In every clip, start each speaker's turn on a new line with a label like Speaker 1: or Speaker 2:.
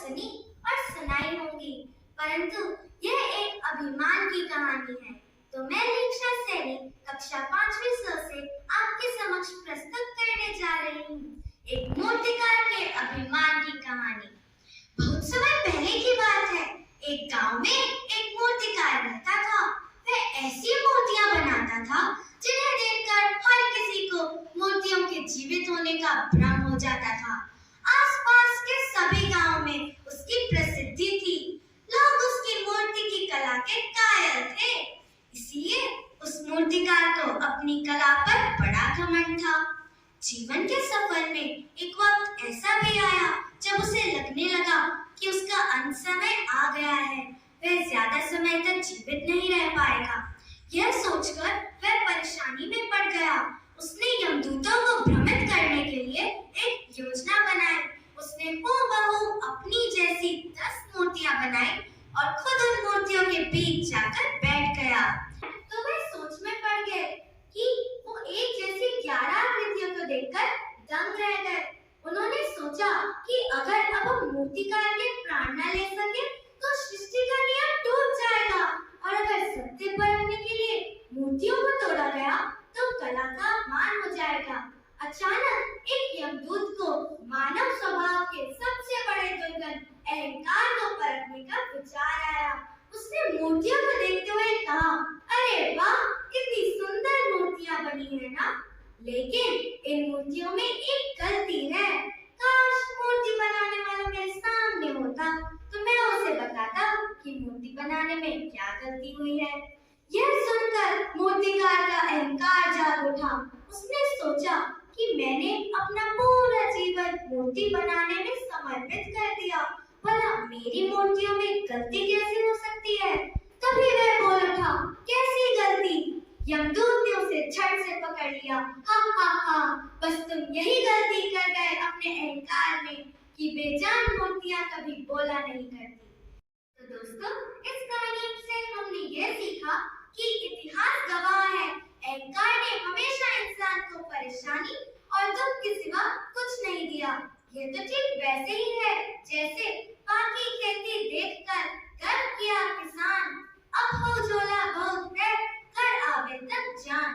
Speaker 1: सुनी और सुनाई होंगी, परंतु यह एक अभिमान की कहानी है। तो मैं दीक्षा सैनी कक्षा 5वीं स से आपके समक्ष प्रस्तुत करने जा रही हूँ एक मूर्तिकार के अभिमान की कहानी। बहुत समय पहले की बात है, एक गांव में एक मूर्तिकार रहता था। वह ऐसी मूर्तियां बनाता था जिन्हें देखकर हर किसी को मूर्तियों के जीवित होने का भ्रम हो जाता था। आसपास के सभी गांवों में उसकी प्रसिद्धि थी। लोग उसकी मूर्ति की कला के कायल थे। इसलिए उस मूर्तिकार को अपनी कला पर बड़ा घमंड था। जीवन के सफर में एक वक्त ऐसा भी आया जब उसे लगने लगा कि उसका अंत समय आ गया है, वह ज्यादा समय तक जीवित नहीं रह पाएगा। यह सोचकर वह परेशानी में पड़ गया। उसने यमदूतों को भ्रमित करने के लिए एक योजना बनाई। उसने हूबहू अपनी जैसी 10 मूर्तियां बनाई और खुद उन मूर्तियों के बीच जाकर बैठ गया। तो वह सोच में पड़ गए कि वो एक जैसी 11 आकृतियों को देखकर दंग रह गए। उन्होंने सोचा कि अगर अब हम मूर्तिकार के प्राण न ले सके तो सृष्टि का नियम टूट जाएगा, और अगर सत्य परखने के लिए मूर्तियों को तोड़ा गया तो कला का अपमान हो जाएगा। अचानक एक यमदूत को मानव स्वभाव के सबसे बड़े दुर्गुण अहंकार को परखने का विचार आया। उसने मूर्तियों को देखते हुए कहा, अरे वाह, कितनी सुंदर मूर्तियां बनी है ना, लेकिन इन मूर्तियों में एक गलती है। काश मूर्ति बनाने वाला मेरे सामने होता तो मैं उसे बताता कि मूर्ति बनाने में क्या गलती हुई है। यह सुनकर मूर्तिकार का अहंकार जाग उठा। उसने सोचा कि मैंने अपना पूरा जीवन मूर्ति बनाने में समर्पित कर दिया, भला मेरी मूर्तियों में गलती कैसे हो सकती है। तभी वह बोल उठा, कैसी गलती। यमदूत ने उसे झट से पकड़ लिया। हा हा हा, बस तुम यही गलती कर गए अपने अहंकार में कि बेजान मूर्तियां कभी बोला नहीं करती। तो दोस्तों, इस कहानी से हमने यह सीखा कि इतिहास गवाह है, अहंकार ने हमेशा इंसान को परेशानी और दुख के सिवा कुछ नहीं दिया। यह तो ठीक वैसे ही है जैसे बाकी खेती देखकर गर्व किया किसान, अब हो झोला बहुत है, घर आवे तक जान।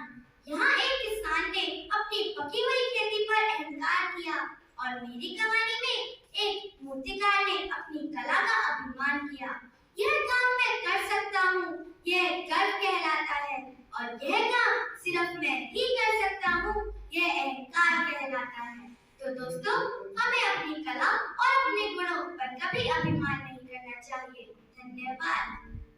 Speaker 1: यहाँ एक किसान ने अपनी पकी हुई खेती पर अहंकार किया और मेरी कहानी में एक मूर्तिकार ने अपनी कला का अभिमान किया। यह काम मैं कर सकता हूँ, यह गर्व कहलाता है, और यह काम सिर्फ मैं ही कर सकता हूँ, यह अहंकार कहलाता है। तो दोस्तों, हमें अपनी कला और अपने गुणों पर कभी अभिमान नहीं करना चाहिए। धन्यवाद।